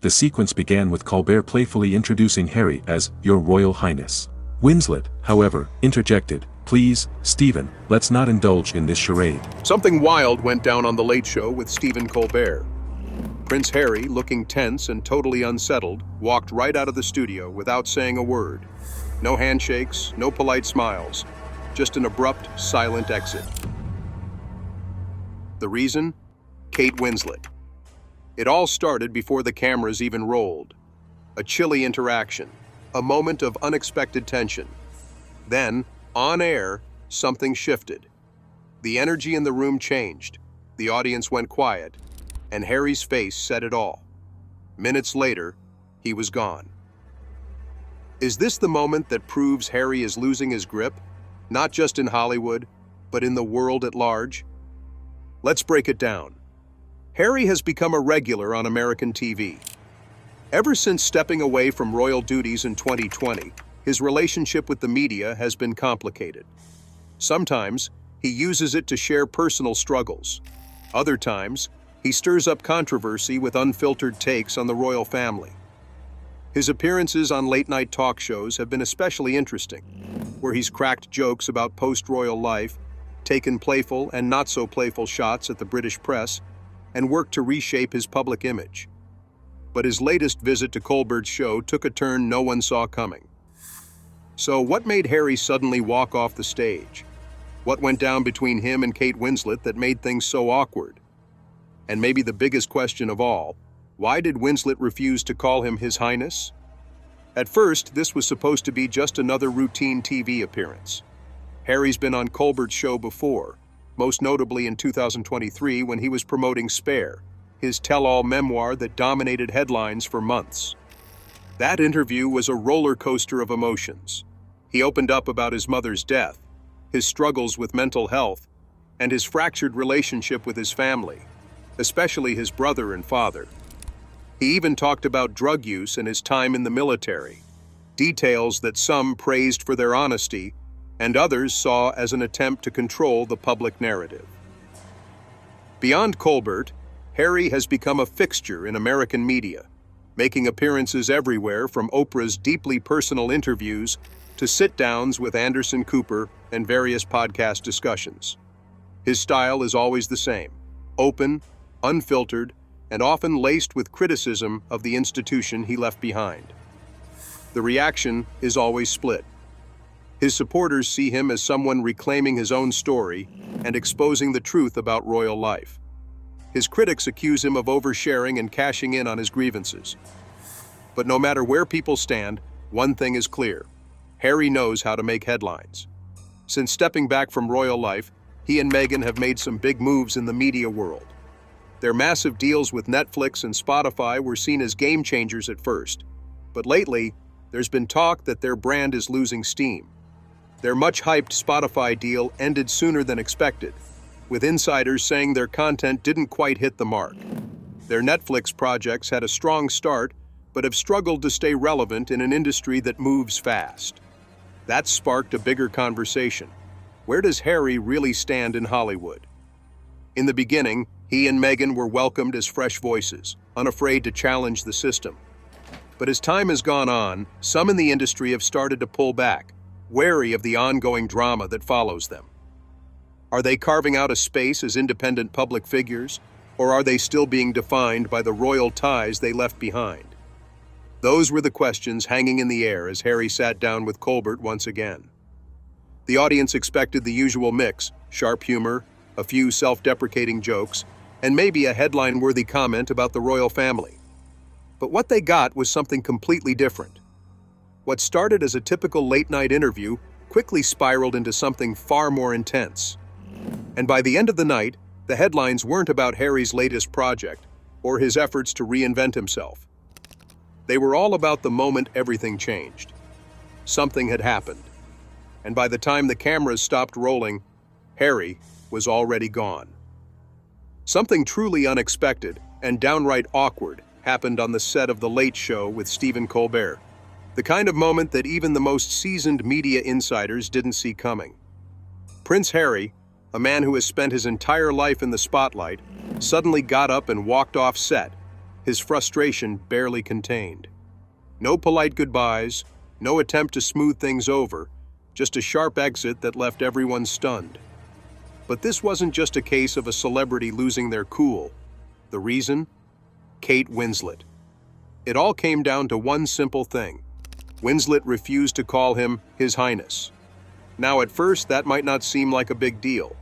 the sequence began with Colbert playfully introducing Harry as Your Royal Highness. Winslet, however, interjected, "Please, Stephen, let's not indulge in this charade." Something wild went down on The Late Show with Stephen Colbert. Prince Harry, looking tense and totally unsettled, walked right out of the studio without saying a word. No handshakes, no polite smiles, just an abrupt, silent exit. The reason? Kate Winslet. It all started before the cameras even rolled. A chilly interaction, a moment of unexpected tension. Then, on air, something shifted. The energy in the room changed, the audience went quiet, and Harry's face said it all. Minutes later, he was gone. Is this the moment that proves Harry is losing his grip, not just in Hollywood, but in the world at large? Let's break it down. Harry has become a regular on American TV. Ever since stepping away from royal duties in 2020, his relationship with the media has been complicated. Sometimes, he uses it to share personal struggles. Other times, he stirs up controversy with unfiltered takes on the royal family. His appearances on late-night talk shows have been especially interesting, where he's cracked jokes about post-royal life, taken playful and not-so-playful shots at the British press, and worked to reshape his public image. But his latest visit to Colbert's show took a turn no one saw coming. So what made Harry suddenly walk off the stage? What went down between him and Kate Winslet that made things so awkward? And maybe the biggest question of all, why did Winslet refuse to call him His Highness? At first, this was supposed to be just another routine TV appearance. Harry's been on Colbert's show before, most notably in 2023 when he was promoting Spare, his tell-all memoir that dominated headlines for months. That interview was a roller coaster of emotions. He opened up about his mother's death, his struggles with mental health, and his fractured relationship with his family, especially his brother and father. He even talked about drug use and his time in the military, details that some praised for their honesty and others saw as an attempt to control the public narrative. Beyond Colbert, Harry has become a fixture in American media, making appearances everywhere from Oprah's deeply personal interviews to sit-downs with Anderson Cooper and various podcast discussions. His style is always the same, open, unfiltered, and often laced with criticism of the institution he left behind. The reaction is always split. His supporters see him as someone reclaiming his own story and exposing the truth about royal life. His critics accuse him of oversharing and cashing in on his grievances. But no matter where people stand, one thing is clear. Harry knows how to make headlines. Since stepping back from royal life, he and Meghan have made some big moves in the media world. Their massive deals with Netflix and Spotify were seen as game changers at first, but lately, there's been talk that their brand is losing steam. Their much-hyped Spotify deal ended sooner than expected, with insiders saying their content didn't quite hit the mark. Their Netflix projects had a strong start, but have struggled to stay relevant in an industry that moves fast. That sparked a bigger conversation. Where does Harry really stand in Hollywood? In the beginning, he and Meghan were welcomed as fresh voices, unafraid to challenge the system. But as time has gone on, some in the industry have started to pull back, wary of the ongoing drama that follows them. Are they carving out a space as independent public figures, or are they still being defined by the royal ties they left behind? Those were the questions hanging in the air as Harry sat down with Colbert once again. The audience expected the usual mix, sharp humor, a few self-deprecating jokes, and maybe a headline-worthy comment about the royal family. But what they got was something completely different. What started as a typical late-night interview quickly spiraled into something far more intense. And by the end of the night, the headlines weren't about Harry's latest project or his efforts to reinvent himself. They were all about the moment everything changed. Something had happened. And by the time the cameras stopped rolling, Harry was already gone. Something truly unexpected and downright awkward happened on the set of The Late Show with Stephen Colbert. The kind of moment that even the most seasoned media insiders didn't see coming. Prince Harry, a man who has spent his entire life in the spotlight, suddenly got up and walked off set, his frustration barely contained. No polite goodbyes, no attempt to smooth things over, just a sharp exit that left everyone stunned. But this wasn't just a case of a celebrity losing their cool. The reason? Kate Winslet. It all came down to one simple thing. Winslet refused to call him His Highness. Now at first that might not seem like a big deal.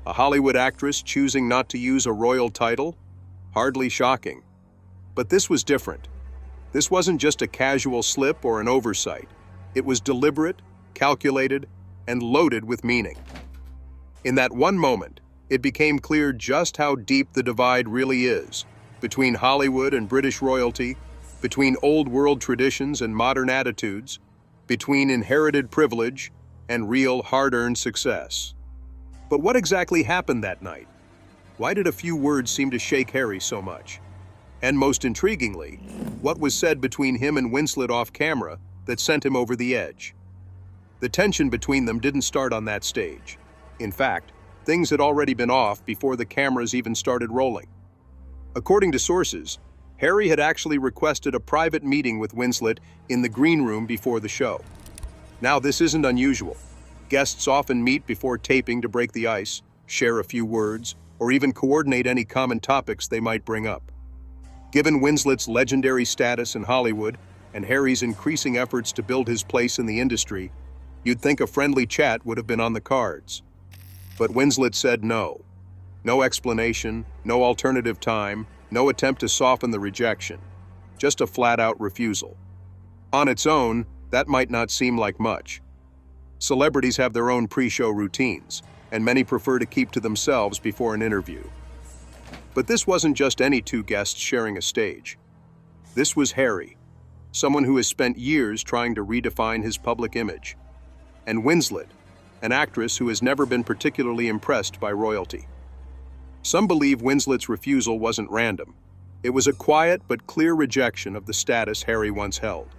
A Hollywood actress choosing not to use a royal title? Hardly shocking. But this was different. This wasn't just a casual slip or an oversight. It was deliberate, calculated, and loaded with meaning. In that one moment, it became clear just how deep the divide really is between Hollywood and British royalty, between old-world traditions and modern attitudes, between inherited privilege and real hard-earned success. But what exactly happened that night? Why did a few words seem to shake Harry so much? And most intriguingly, what was said between him and Winslet off camera that sent him over the edge? The tension between them didn't start on that stage. In fact, things had already been off before the cameras even started rolling. According to sources, Harry had actually requested a private meeting with Winslet in the green room before the show. Now, this isn't unusual. Guests often meet before taping to break the ice, share a few words, or even coordinate any common topics they might bring up. Given Winslet's legendary status in Hollywood and Harry's increasing efforts to build his place in the industry, you'd think a friendly chat would have been on the cards. But Winslet said no. No explanation, no alternative time, no attempt to soften the rejection. Just a flat-out refusal. On its own, that might not seem like much. Celebrities have their own pre-show routines, and many prefer to keep to themselves before an interview. But this wasn't just any two guests sharing a stage. This was Harry, someone who has spent years trying to redefine his public image, and Winslet, an actress who has never been particularly impressed by royalty. Some believe Winslet's refusal wasn't random. It was a quiet but clear rejection of the status Harry once held.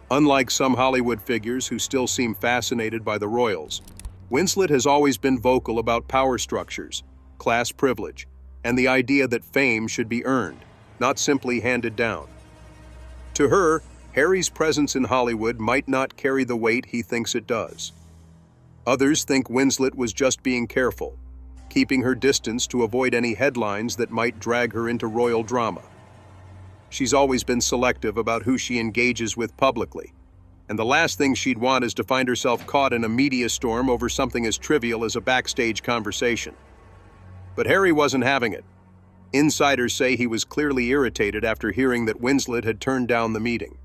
Unlike some Hollywood figures who still seem fascinated by the royals, Winslet has always been vocal about power structures, class privilege, and the idea that fame should be earned, not simply handed down. To her, Harry's presence in Hollywood might not carry the weight he thinks it does. Others think Winslet was just being careful, keeping her distance to avoid any headlines that might drag her into royal drama. She's always been selective about who she engages with publicly, and the last thing she'd want is to find herself caught in a media storm over something as trivial as a backstage conversation. But Harry wasn't having it. Insiders say he was clearly irritated after hearing that Winslet had turned down the meeting.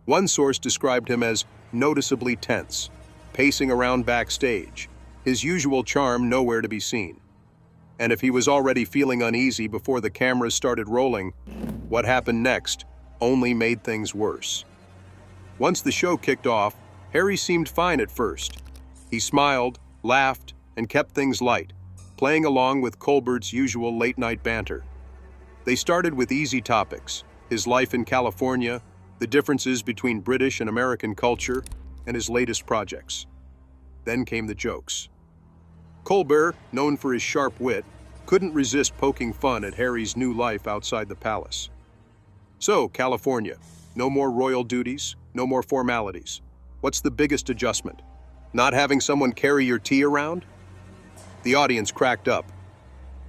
One source described him as noticeably tense, pacing around backstage, his usual charm nowhere to be seen. And if he was already feeling uneasy before the cameras started rolling, what happened next only made things worse. Once the show kicked off, Harry seemed fine at first. He smiled, laughed, and kept things light, playing along with Colbert's usual late-night banter. They started with easy topics: his life in California, the differences between British and American culture, and his latest projects. Then came the jokes. Colbert, known for his sharp wit, couldn't resist poking fun at Harry's new life outside the palace. So, California, no more royal duties, no more formalities. What's the biggest adjustment? Not having someone carry your tea around? The audience cracked up.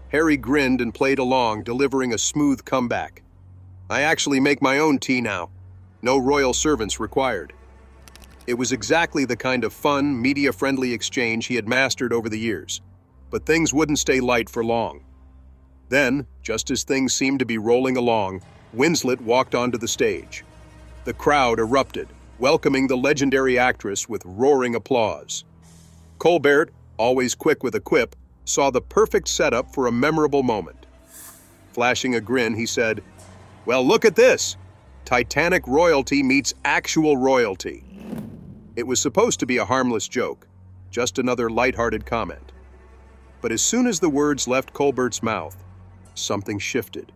Harry grinned and played along, delivering a smooth comeback. I actually make my own tea now. No royal servants required. It was exactly the kind of fun, media-friendly exchange he had mastered over the years. But things wouldn't stay light for long. Then, just as things seemed to be rolling along, Winslet walked onto the stage. The crowd erupted, welcoming the legendary actress with roaring applause. Colbert, always quick with a quip, saw the perfect setup for a memorable moment. Flashing a grin, he said, "Well, look at this! Titanic royalty meets actual royalty." It was supposed to be a harmless joke, just another lighthearted comment. But as soon as the words left Colbert's mouth, something shifted.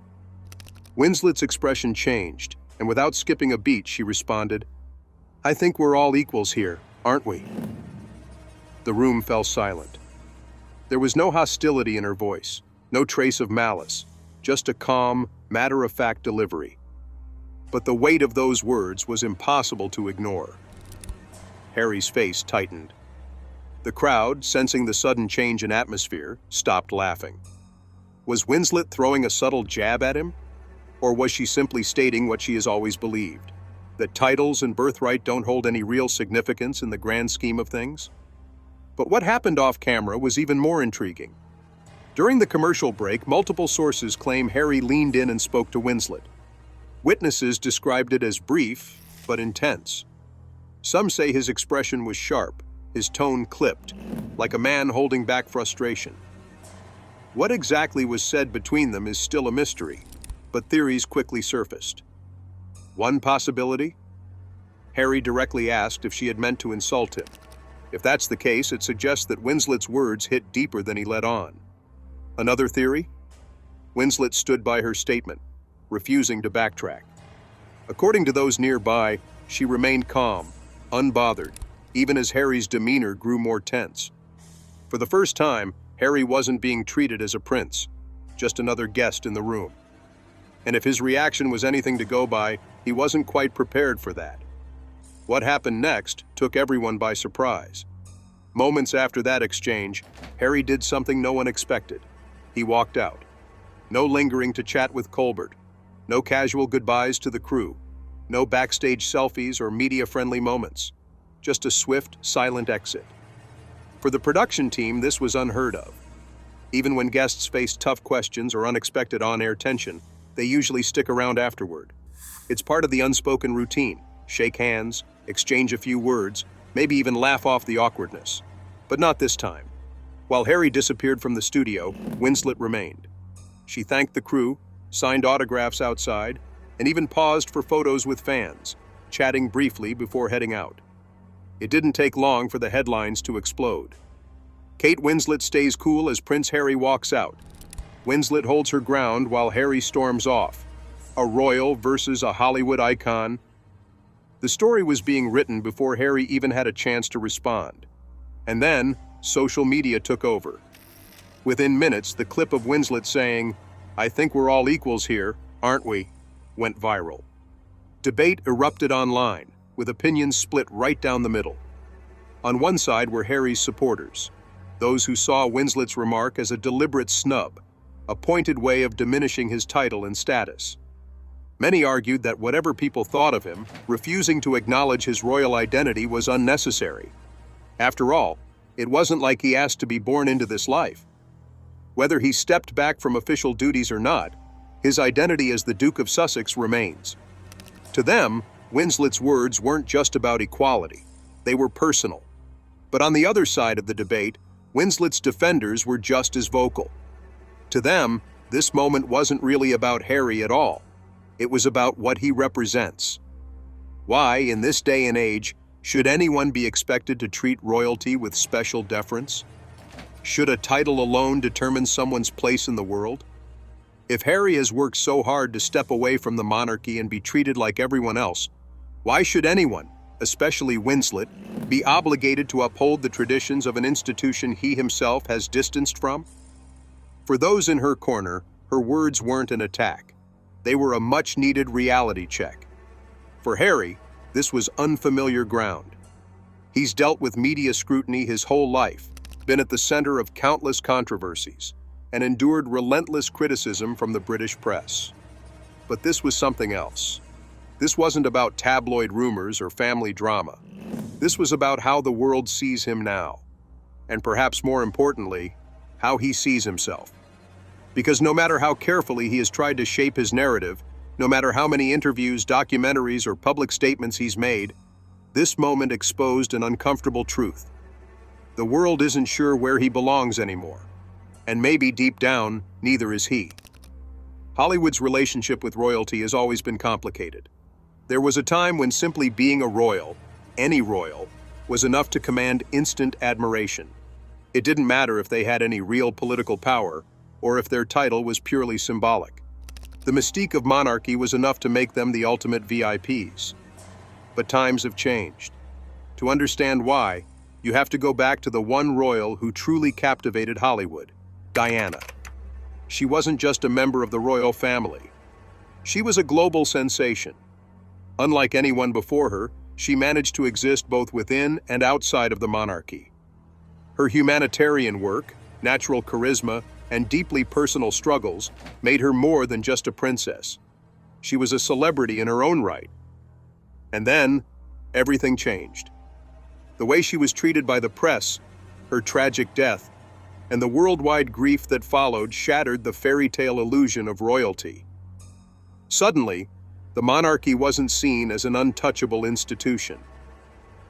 Winslet's expression changed, and without skipping a beat, she responded, "I think we're all equals here, aren't we?" The room fell silent. There was no hostility in her voice, no trace of malice, just a calm, matter-of-fact delivery. But the weight of those words was impossible to ignore. Harry's face tightened. The crowd, sensing the sudden change in atmosphere, stopped laughing. Was Winslet throwing a subtle jab at him? Or was she simply stating what she has always believed, that titles and birthright don't hold any real significance in the grand scheme of things? But what happened off-camera was even more intriguing. During the commercial break, multiple sources claim Harry leaned in and spoke to Winslet. Witnesses described it as brief, but intense. Some say his expression was sharp, his tone clipped, like a man holding back frustration. What exactly was said between them is still a mystery, but theories quickly surfaced. One possibility? Harry directly asked if she had meant to insult him. If that's the case, it suggests that Winslet's words hit deeper than he let on. Another theory? Winslet stood by her statement, refusing to backtrack. According to those nearby, she remained calm, unbothered, even as Harry's demeanor grew more tense. For the first time, Harry wasn't being treated as a prince, just another guest in the room. And if his reaction was anything to go by, he wasn't quite prepared for that. What happened next took everyone by surprise. Moments after that exchange, Harry did something no one expected. He walked out. No lingering to chat with Colbert. No casual goodbyes to the crew. No backstage selfies or media-friendly moments. Just a swift, silent exit. For the production team, this was unheard of. Even when guests faced tough questions or unexpected on-air tension, they usually stick around afterward. It's part of the unspoken routine. Shake hands, exchange a few words, maybe even laugh off the awkwardness. But not this time. While Harry disappeared from the studio, Winslet remained. She thanked the crew, signed autographs outside, and even paused for photos with fans, chatting briefly before heading out. It didn't take long for the headlines to explode. Kate Winslet stays cool as Prince Harry walks out. Winslet holds her ground while Harry storms off. A royal versus a Hollywood icon. The story was being written before Harry even had a chance to respond. And then, social media took over. Within minutes, the clip of Winslet saying, "I think we're all equals here, aren't we?" went viral. Debate erupted online, with opinions split right down the middle. On one side were Harry's supporters, those who saw Winslet's remark as a deliberate snub, a pointed way of diminishing his title and status. Many argued that whatever people thought of him, refusing to acknowledge his royal identity was unnecessary. After all, it wasn't like he asked to be born into this life. Whether he stepped back from official duties or not, his identity as the Duke of Sussex remains. To them, Winslet's words weren't just about equality. They were personal. But on the other side of the debate, Winslet's defenders were just as vocal. To them, this moment wasn't really about Harry at all. It was about what he represents. Why, in this day and age, should anyone be expected to treat royalty with special deference? Should a title alone determine someone's place in the world? If Harry has worked so hard to step away from the monarchy and be treated like everyone else, why should anyone, especially Winslet, be obligated to uphold the traditions of an institution he himself has distanced from? For those in her corner, her words weren't an attack. They were a much-needed reality check. For Harry, this was unfamiliar ground. He's dealt with media scrutiny his whole life, been at the center of countless controversies, and endured relentless criticism from the British press. But this was something else. This wasn't about tabloid rumors or family drama. This was about how the world sees him now. And perhaps more importantly, how he sees himself. Because no matter how carefully he has tried to shape his narrative, no matter how many interviews, documentaries, or public statements he's made, this moment exposed an uncomfortable truth. The world isn't sure where he belongs anymore. And maybe deep down, neither is he. Hollywood's relationship with royalty has always been complicated. There was a time when simply being a royal, any royal, was enough to command instant admiration. It didn't matter if they had any real political power, or if their title was purely symbolic. The mystique of monarchy was enough to make them the ultimate VIPs. But times have changed. To understand why, you have to go back to the one royal who truly captivated Hollywood, Diana. She wasn't just a member of the royal family. She was a global sensation. Unlike anyone before her, she managed to exist both within and outside of the monarchy. Her humanitarian work, natural charisma, and deeply personal struggles made her more than just a princess. She was a celebrity in her own right. And then, everything changed. The way she was treated by the press, her tragic death, and the worldwide grief that followed shattered the fairy tale illusion of royalty. Suddenly, the monarchy wasn't seen as an untouchable institution.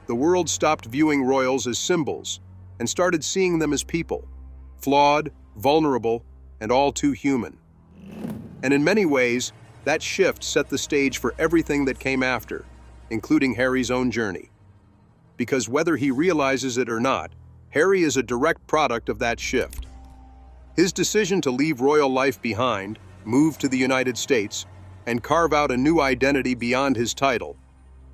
The world stopped viewing royals as symbols and started seeing them as people, flawed, vulnerable, and all too human. And in many ways, that shift set the stage for everything that came after, including Harry's own journey. Because whether he realizes it or not, Harry is a direct product of that shift. His decision to leave royal life behind, move to the United States, and carve out a new identity beyond his title,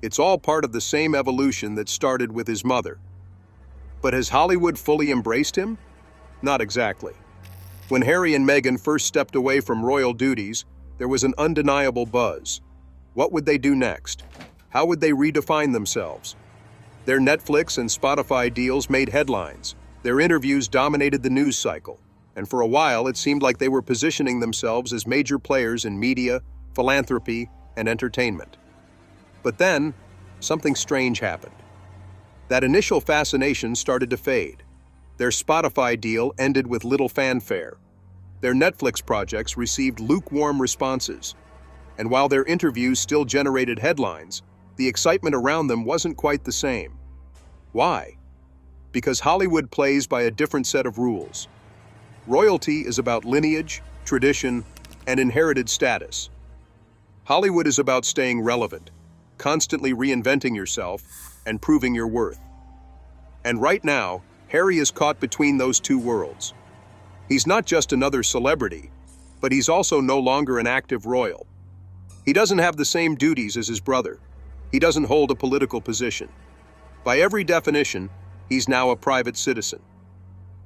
it's all part of the same evolution that started with his mother. But has Hollywood fully embraced him? Not exactly. When Harry and Meghan first stepped away from royal duties, there was an undeniable buzz. What would they do next? How would they redefine themselves? Their Netflix and Spotify deals made headlines. Their interviews dominated the news cycle. And for a while, it seemed like they were positioning themselves as major players in media, philanthropy, and entertainment. But then, something strange happened. That initial fascination started to fade. Their Spotify deal ended with little fanfare. Their Netflix projects received lukewarm responses. And while their interviews still generated headlines, the excitement around them wasn't quite the same. Why? Because Hollywood plays by a different set of rules. Royalty is about lineage, tradition, and inherited status. Hollywood is about staying relevant, constantly reinventing yourself, and proving your worth. And right now, Harry is caught between those two worlds. He's not just another celebrity, but he's also no longer an active royal. He doesn't have the same duties as his brother. He doesn't hold a political position. By every definition, he's now a private citizen.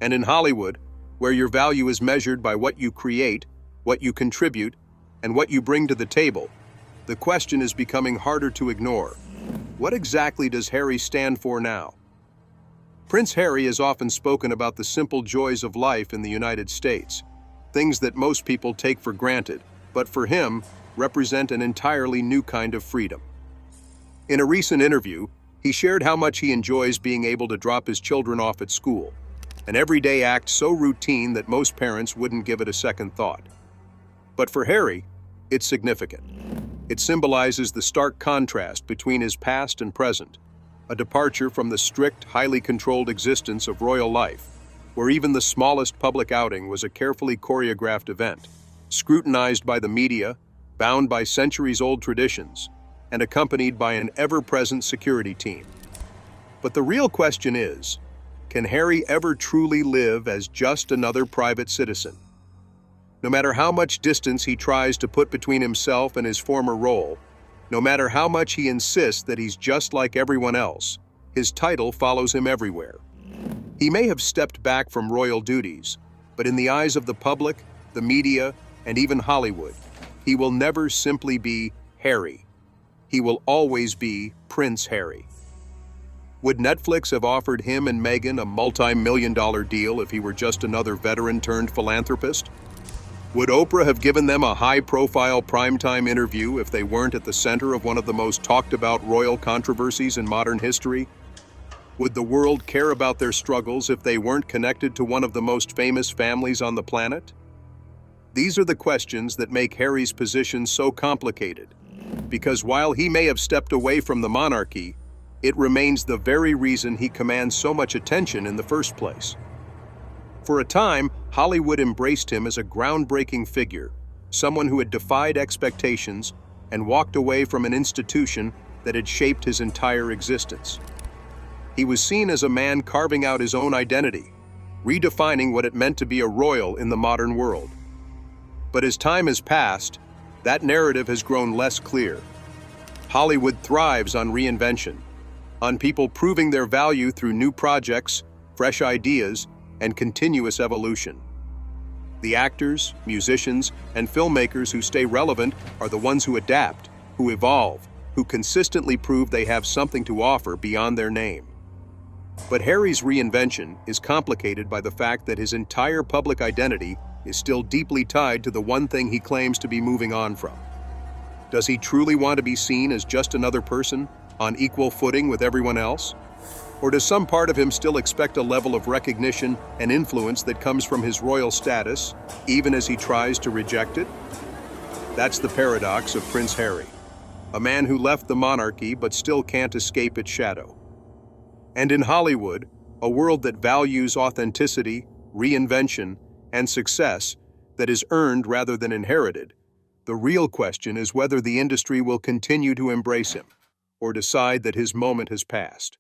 And in Hollywood, where your value is measured by what you create, what you contribute, and what you bring to the table, the question is becoming harder to ignore. What exactly does Harry stand for now? Prince Harry has often spoken about the simple joys of life in the United States, things that most people take for granted, but for him, represent an entirely new kind of freedom. In a recent interview, he shared how much he enjoys being able to drop his children off at school, an everyday act so routine that most parents wouldn't give it a second thought. But for Harry, it's significant. It symbolizes the stark contrast between his past and present, a departure from the strict, highly controlled existence of royal life, where even the smallest public outing was a carefully choreographed event, scrutinized by the media, bound by centuries-old traditions, and accompanied by an ever-present security team. But the real question is, can Harry ever truly live as just another private citizen? No matter how much distance he tries to put between himself and his former role, no matter how much he insists that he's just like everyone else, his title follows him everywhere. He may have stepped back from royal duties, but in the eyes of the public, the media, and even Hollywood, he will never simply be Harry. He will always be Prince Harry. Would Netflix have offered him and Meghan a multi-million-dollar deal if he were just another veteran-turned-philanthropist? Would Oprah have given them a high-profile primetime interview if they weren't at the center of one of the most talked-about royal controversies in modern history? Would the world care about their struggles if they weren't connected to one of the most famous families on the planet? These are the questions that make Harry's position so complicated, because while he may have stepped away from the monarchy, it remains the very reason he commands so much attention in the first place. For a time, Hollywood embraced him as a groundbreaking figure, someone who had defied expectations and walked away from an institution that had shaped his entire existence. He was seen as a man carving out his own identity, redefining what it meant to be a royal in the modern world. But as time has passed, that narrative has grown less clear. Hollywood thrives on reinvention, on people proving their value through new projects, fresh ideas, and continuous evolution. The actors, musicians, and filmmakers who stay relevant are the ones who adapt, who evolve, who consistently prove they have something to offer beyond their name. But Harry's reinvention is complicated by the fact that his entire public identity is still deeply tied to the one thing he claims to be moving on from. Does he truly want to be seen as just another person, on equal footing with everyone else? Or does some part of him still expect a level of recognition and influence that comes from his royal status, even as he tries to reject it? That's the paradox of Prince Harry, a man who left the monarchy but still can't escape its shadow. And in Hollywood, a world that values authenticity, reinvention, and success that is earned rather than inherited, the real question is whether the industry will continue to embrace him or decide that his moment has passed.